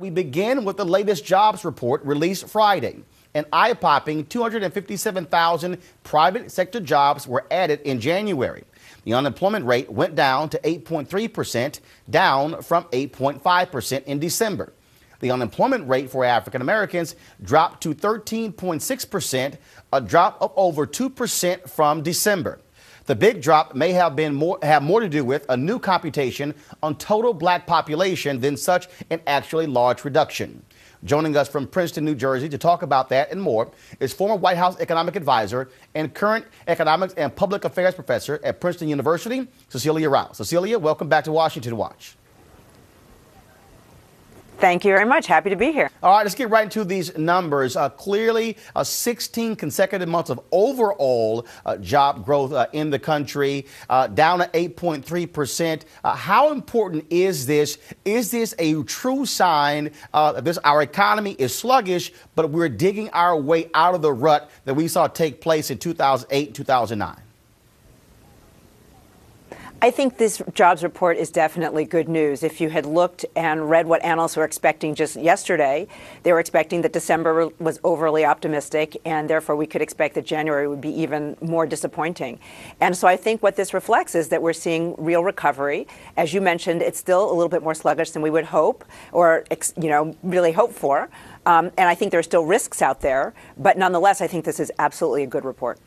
We begin with the latest jobs report released Friday. An eye-popping 257,000 private sector jobs were added in January. The unemployment rate went down to 8.3%, down from 8.5% in December. The unemployment rate for African Americans dropped to 13.6%, a drop of over 2% from December. The big drop may have more to do with a new computation on total black population than such an actually large reduction. Joining us from Princeton, New Jersey to talk about that and more is former White House economic advisor and current economics and public affairs professor at Princeton University, Cecilia Rouse. Cecilia, welcome back to Washington Watch. Thank you very much. Happy to be here. All right, let's get right into these numbers. Clearly, 16 consecutive months of overall job growth in the country, down to 8.3%. How important is this? Is this a true sign that our economy is sluggish, but we're digging our way out of the rut that we saw take place in 2008 and 2009? I think this jobs report is definitely good news. If you had looked and read what analysts were expecting just yesterday, they were expecting that December was overly optimistic, and therefore we could expect that January would be even more disappointing. And so I think what this reflects is that we're seeing real recovery. As you mentioned, it's still a little bit more sluggish than we would hope or, really hope for. And I think there are still risks out there. But nonetheless, I think this is absolutely a good report.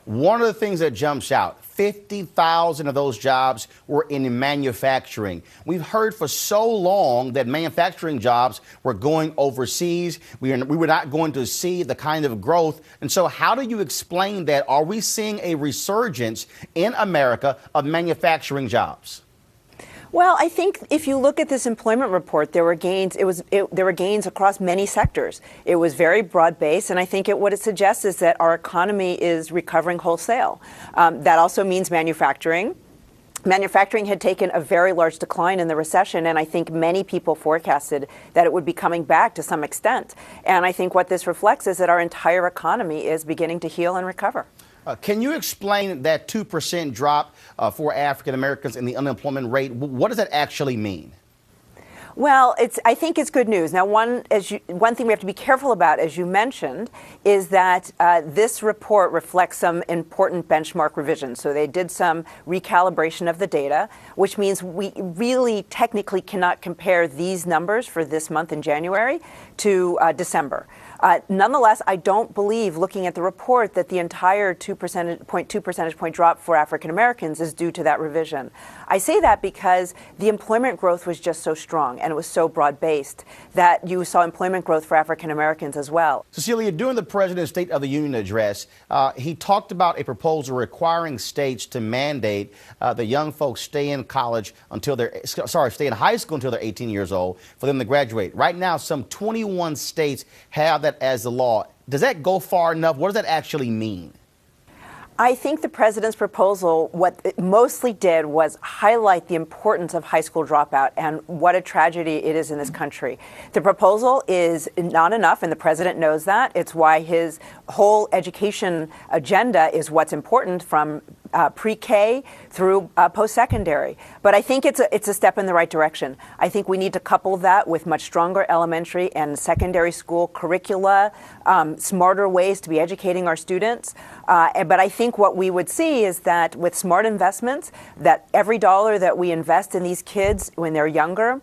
One of the things that jumps out, 50,000 of those jobs were in manufacturing. We've heard for so long that manufacturing jobs were going overseas. We were not going to see the kind of growth. And so how do you explain that? Are we seeing a resurgence in America of manufacturing jobs? Well, I think if you look at this employment report, there were gains. There were gains across many sectors. It was very broad-based, and I think what it suggests is that our economy is recovering wholesale. That also means manufacturing. Manufacturing had taken a very large decline in the recession, and I think many people forecasted that it would be coming back to some extent. And I think what this reflects is that our entire economy is beginning to heal and recover. Can you explain that 2% drop for African Americans in the unemployment rate? What does that actually mean? Well, I think it's good news. Now, one thing we have to be careful about, as you mentioned, is that this report reflects some important benchmark revisions. So they did some recalibration of the data, which means we really technically cannot compare these numbers for this month in January to December. Nonetheless, I don't believe, looking at the report, that the entire 2 percentage point drop for African Americans is due to that revision. I say that because the employment growth was just so strong and it was so broad-based that you saw employment growth for African Americans as well. Cecilia, during the President's State of the Union address, he talked about a proposal requiring states to mandate the young folks stay in college stay in high school until they're 18 years old for them to graduate. Right now, some 21 states have that as the law. Does that go far enough? What does that actually mean? I think the president's proposal, what it mostly did was highlight the importance of high school dropout and what a tragedy it is in this country. The proposal is not enough, and the president knows that. It's why his whole education agenda is what's important from pre-K through post-secondary. But I think it's a step in the right direction. I think we need to couple that with much stronger elementary and secondary school curricula, smarter ways to be educating our students. But I think what we would see is that with smart investments, that every dollar that we invest in these kids when they're younger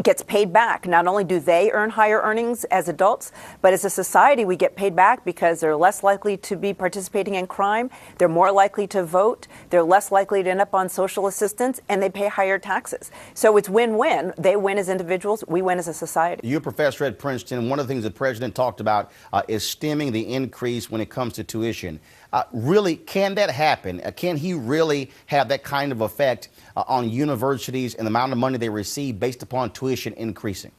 gets paid back. Not only do they earn higher earnings as adults, but as a society we get paid back because they're less likely to be participating in crime, they're more likely to vote, they're less likely to end up on social assistance, and they pay higher taxes. So it's win-win. They win as individuals, we win as a society. You're a professor at Princeton. One of the things the president talked about is stemming the increase when it comes to tuition. Really, can that happen? Can he really have that kind of effect on universities and the amount of money they receive based upon tuition increasing?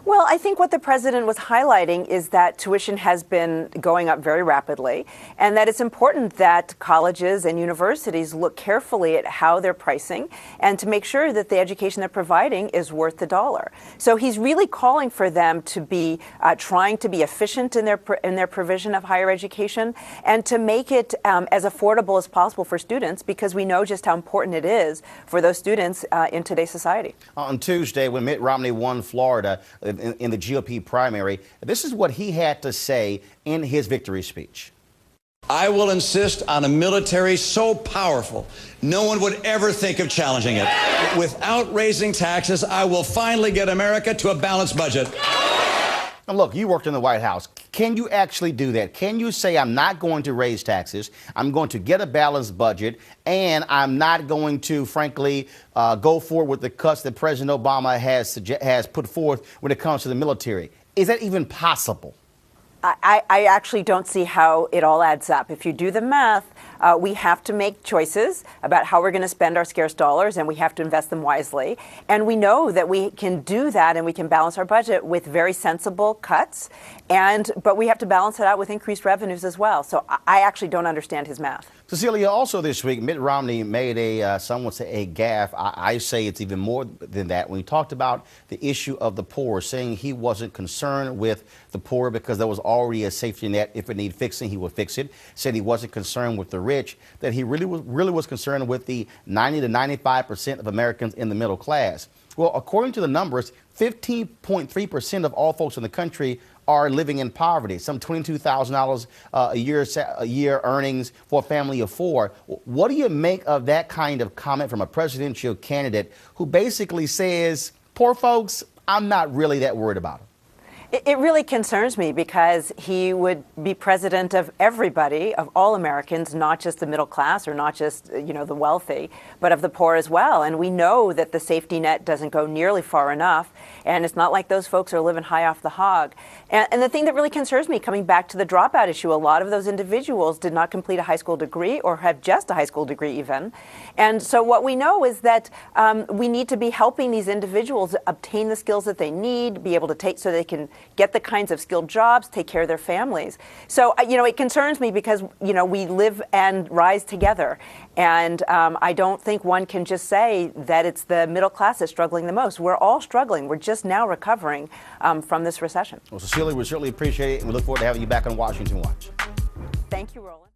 Well, I think what the president was highlighting is that tuition has been going up very rapidly, and that it's important that colleges and universities look carefully at how they're pricing and to make sure that the education they're providing is worth the dollar. So he's really calling for them to be trying to be efficient in their provision of higher education and to make it as affordable as possible for students, because we know just how important it is for those students in today's society. On Tuesday, when Mitt Romney won Florida in the GOP primary, this is what he had to say in his victory speech. I will insist on a military so powerful, no one would ever think of challenging it. Without raising taxes, I will finally get America to a balanced budget. Now look, you worked in the White House. Can you actually do that? Can you say, I'm not going to raise taxes, I'm going to get a balanced budget, and I'm not going to, frankly, go forward with the cuts that President Obama has put forth when it comes to the military? Is that even possible? I actually don't see how it all adds up. If you do the math, we have to make choices about how we're going to spend our scarce dollars, and we have to invest them wisely. And we know that we can do that, and we can balance our budget with very sensible cuts. But we have to balance it out with increased revenues as well. So I actually don't understand his math. Cecilia, also this week, Mitt Romney made some would say a gaffe. I say it's even more than that. When he talked about the issue of the poor, saying he wasn't concerned with the poor because there was already a safety net. If it needed fixing, he would fix it. Said he wasn't concerned with the rich, that he really was concerned with the 90 to 95% of Americans in the middle class. Well, according to the numbers, 15.3% of all folks in the country are living in poverty, some $22,000 a year earnings for a family of four. What do you make of that kind of comment from a presidential candidate who basically says, poor folks, I'm not really that worried about them? It really concerns me, because he would be president of everybody, of all Americans, not just the middle class or not just, the wealthy, but of the poor as well. And we know that the safety net doesn't go nearly far enough. And it's not like those folks are living high off the hog. And the thing that really concerns me, coming back to the dropout issue, a lot of those individuals did not complete a high school degree or have just a high school degree even. And so what we know is that we need to be helping these individuals obtain the skills that they need, be able to take so they can get the kinds of skilled jobs, take care of their families. So, it concerns me because, we live and rise together. And I don't think one can just say that it's the middle class that's struggling the most. We're all struggling. We're just now recovering from this recession. Well, Cecilia, we certainly appreciate it, and we look forward to having you back on Washington Watch. Thank you, Roland.